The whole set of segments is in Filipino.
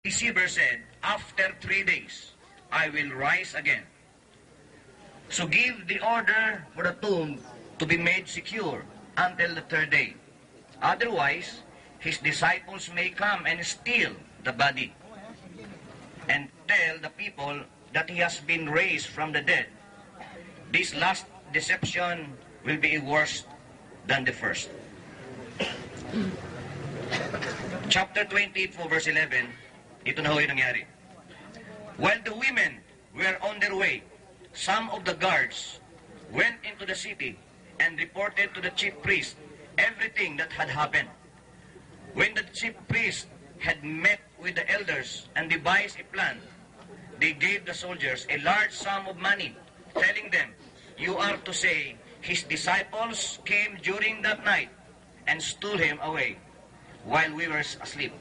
deceiver said, "After 3 days, I will rise again." So give the order for the tomb to be made secure until the 3rd day. Otherwise, his disciples may come and steal the body and tell the people that he has been raised from the dead. This last deception will be worse than the first. Chapter 24, verse 11, ito na ho yung nangyari. While the women were on their way, some of the guards went into the city and reported to the chief priest everything that had happened. When the chief priest had met with the elders and devised a plan, they gave the soldiers a large sum of money, telling them, "You are to say, his disciples came during that night and stole him away while we were asleep.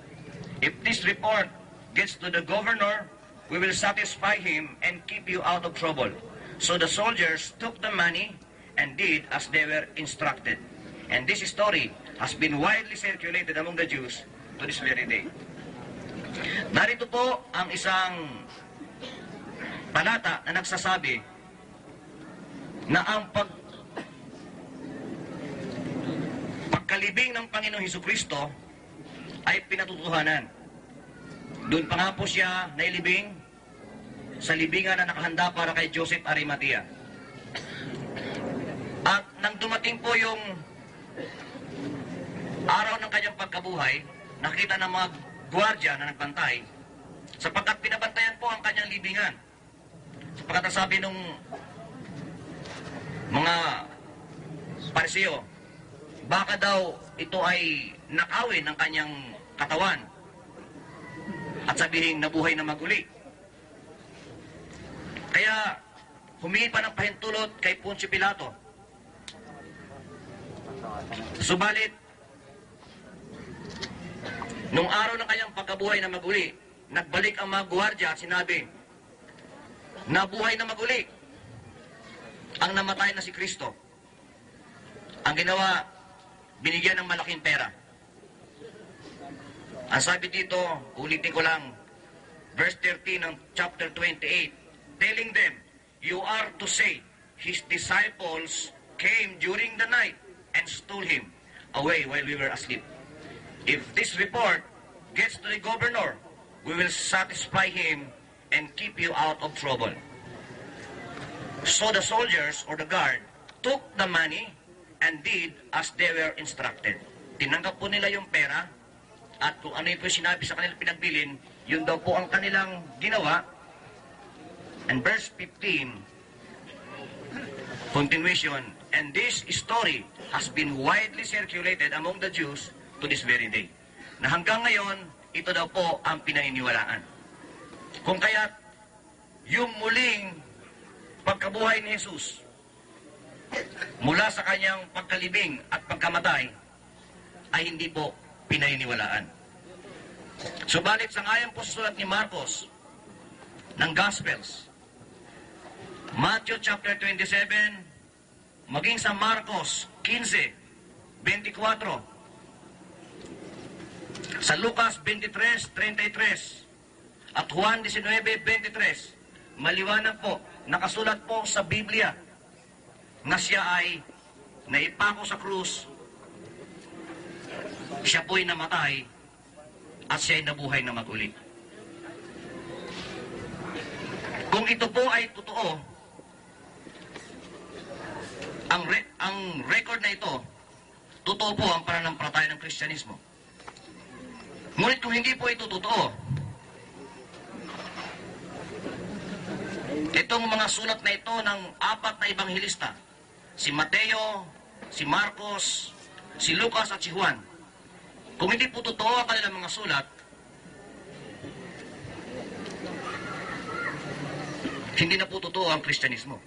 If this report gets to the governor, we will satisfy him and keep you out of trouble." So the soldiers took the money and did as they were instructed. And this story has been widely circulated among the Jews to this very day. Narito po ang isang talata na nagsasabi na ang pagkalibing ng Panginoong Hesukristo ay pinatutuhanan. Doon pa nga po siya nailibing sa libingan na nakahanda para kay Joseph Arimatea. At nang dumating po yung araw ng kanyang pagkabuhay, nakita ng mga gwardiya na nagbantay, sapagkat pinabantayan po ang kanyang libingan. Sapagkat sabi nung mga Pariseo, baka daw ito ay nakawin ng kanyang katawan at sabihin nabuhay na maguli. Kaya humingi pa ng pahintulot kay Poncio Pilato. Subalit, nung araw ng kanyang pagkabuhay na maguli, nagbalik ang mga gwardiya at sinabi, nabuhay na maguli ang namatay na si Kristo. Ang ginawa, binigyan ng malaking pera. Ang sabi dito, ulitin ko lang, verse 13 ng chapter 28, telling them, "You are to say, his disciples came during the night and stole him away while we were asleep. If this report gets to the governor, we will satisfy him and keep you out of trouble." So the soldiers or the guard took the money and did as they were instructed. Tinanggap po nila yung pera at kung ano yung sinabi sa kanilang pinagbilin, yun daw po ang kanilang ginawa. And verse 15, continuation, "And this story has been widely circulated among the Jews to this very day." Na hanggang ngayon, ito daw po ang pinaniniwalaan. Kung kaya't yung muling pagkabuhay ni Jesus mula sa kanyang pagkalibing at pagkamatay ay hindi po pinaniniwalaan. Subalit sa ngayon po sa sulat ni Marcos ng Gospels, Matthew chapter 27, maging sa Marcos 15:24, sa Lucas 23:33, at Juan 19:23, maliwanag po, nakasulat po sa Biblia na siya ay naipako sa krus, siya po'y namatay, at siya'y nabuhay na maguli. Kung ito po ay totoo, ang record na ito, totoo po ang pananampalataya ng Kristyanismo. Ngunit kung hindi po ito totoo, itong mga sulat na ito ng 4 na ebanghelista, si Mateo, si Marcos, si Lucas at si Juan, kung hindi po totoo ang kanilang mga sulat, hindi na po totoo ang Kristyanismo.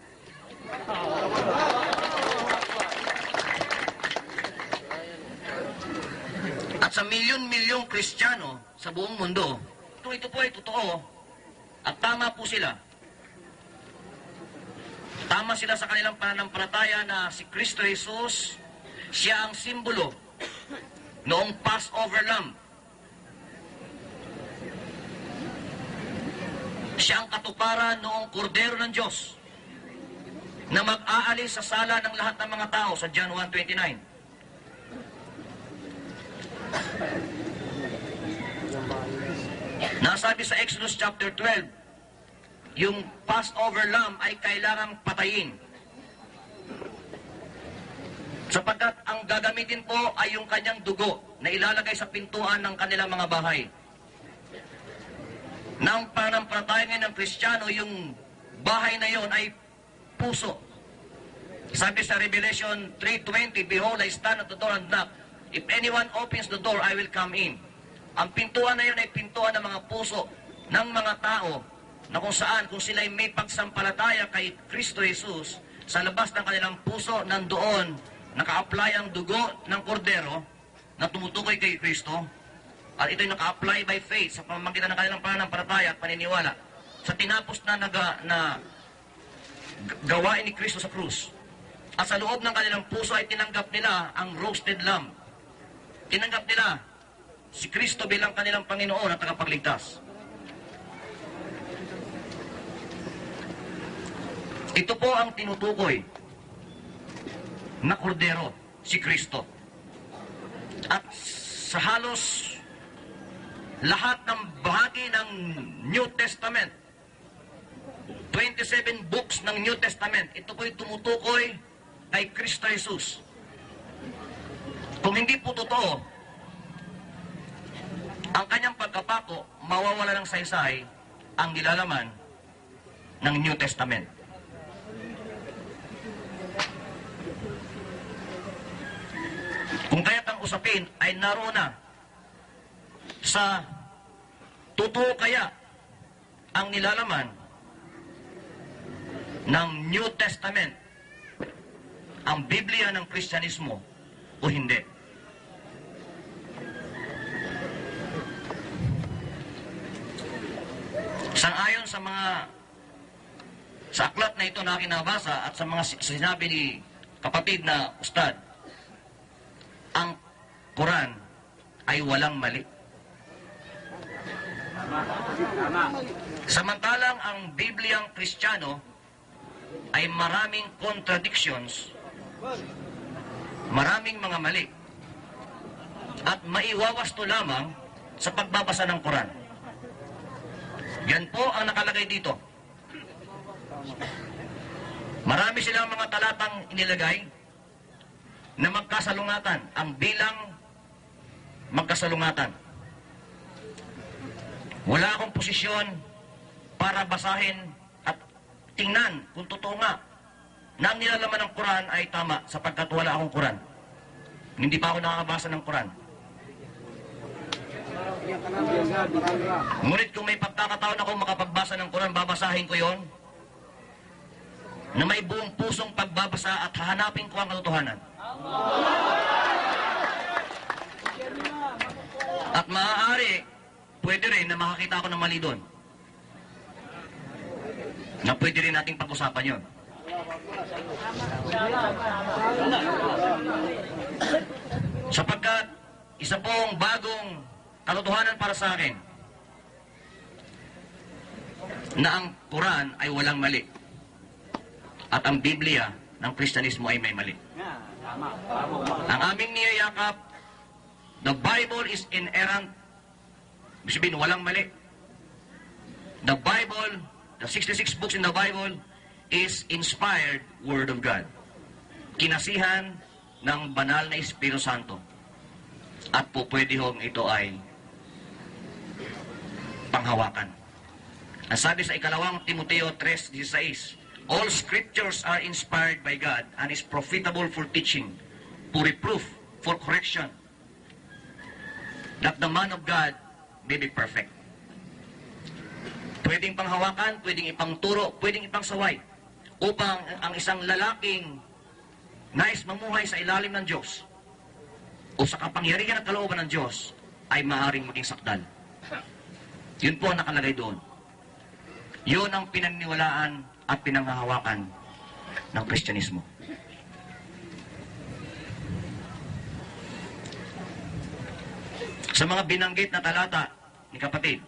At sa milyon-milyong Kristiyano sa buong mundo, kung ito po ay totoo, at tama po sila, tama sila sa kanilang pananampalataya na si Kristo Jesus, siya ang simbolo noong Passover Lamb Siya ang katuparan noong kordero ng Diyos na mag-aalis sa sala ng lahat ng mga tao sa John 1:29. Nasabi sa Exodus chapter 12, yung Passover lamb ay kailangang patayin. Sapagkat ang gagamitin po ay yung kanyang dugo na ilalagay sa pintuan ng kanilang mga bahay. Nang pananampalataya ngayon ng Kristiyano, yung bahay na yon ay puso. Sabi sa Revelation 3:20, "Behold, I stand at the door and knock. If anyone opens the door, I will come in." Ang pintuan na yun ay pintuan ng mga puso ng mga tao na kung saan, kung sila ay may pagsampalataya kay Kristo Jesus, sa labas ng kanilang puso, nandoon, naka-apply ang dugo ng kordero na tumutukoy kay Kristo, at ito'y naka-apply by faith sa pamamagitan ng kanilang pananampalataya at paniniwala sa tinapos na gawain ni Kristo sa krus. At sa loob ng kanilang puso ay tinanggap nila ang roasted lamb. Tinanggap nila si Kristo bilang kanilang Panginoon at tagapagligtas. Ito po ang tinutukoy na kordero, si Kristo. At sa halos lahat ng bahagi ng New Testament, 27 books ng New Testament, ito po'y tumutukoy kay Kristo Jesus. Kung hindi po totoo ang kanyang pagkapako, mawawala ng saysay ang nilalaman ng New Testament. Kung kaya't ang usapin ay naroon na sa totoo kaya ang nilalaman ng New Testament, ang Biblia ng Kristyanismo, o hindi. Sangayon sa aklat na ito na kinabasa at sa mga sinabi ni kapatid na ustad, ang Quran ay walang mali. Samantalang ang Bibliang Kristiyano ay maraming contradictions, maraming mga mali, at maiwawasto lamang sa pagbabasa ng Quran. Yan po ang nakalagay dito. Marami silang mga talatang inilagay na magkasalungatan, ang bilang magkasalungatan. Wala akong posisyon para basahin at tingnan kung totoo nga na ang nilalaman ng Quran ay tama, sapagkat wala akong Quran. Hindi pa ako nakakabasa ng Quran. Ngunit kung may pagkakataon ako makapagbasa ng Quran, babasahin ko yon na may buong pusong pagbabasa at hahanapin ko ang katotohanan. At maaari, pwede rin na makakita ako ng mali doon, na pwede rin nating pag-usapan yon. Sapagkat isa pong bagong katotohanan para sa akin na ang Quran ay walang mali at ang Biblia ng Kristyanismo ay may mali. Ang aming niyayakap, the Bible is inerrant. Ibig sabihin, walang mali. The Bible, the 66 books in the Bible is inspired Word of God. Kinasihan ng banal na Espiritu Santo. At po pwede hong ito ay panghawakan. Ang sabi sa ikalawang Timoteo 3:16, all scriptures are inspired by God and is profitable for teaching, for reproof, for correction, that the man of God may be perfect. Pwedeng panghawakan, pwedeng ipangturo, pwedeng ipangsaway, upang ang isang lalaking nais mamuhay sa ilalim ng Diyos o sa kapangyarihan at kalooban ng Diyos ay maaaring maging sakdal. Yun po ang nakalagay doon. Yun ang pinaniniwalaan at pinanghahawakan ng Kristyanismo. Sa mga binanggit na talata ni kapatid,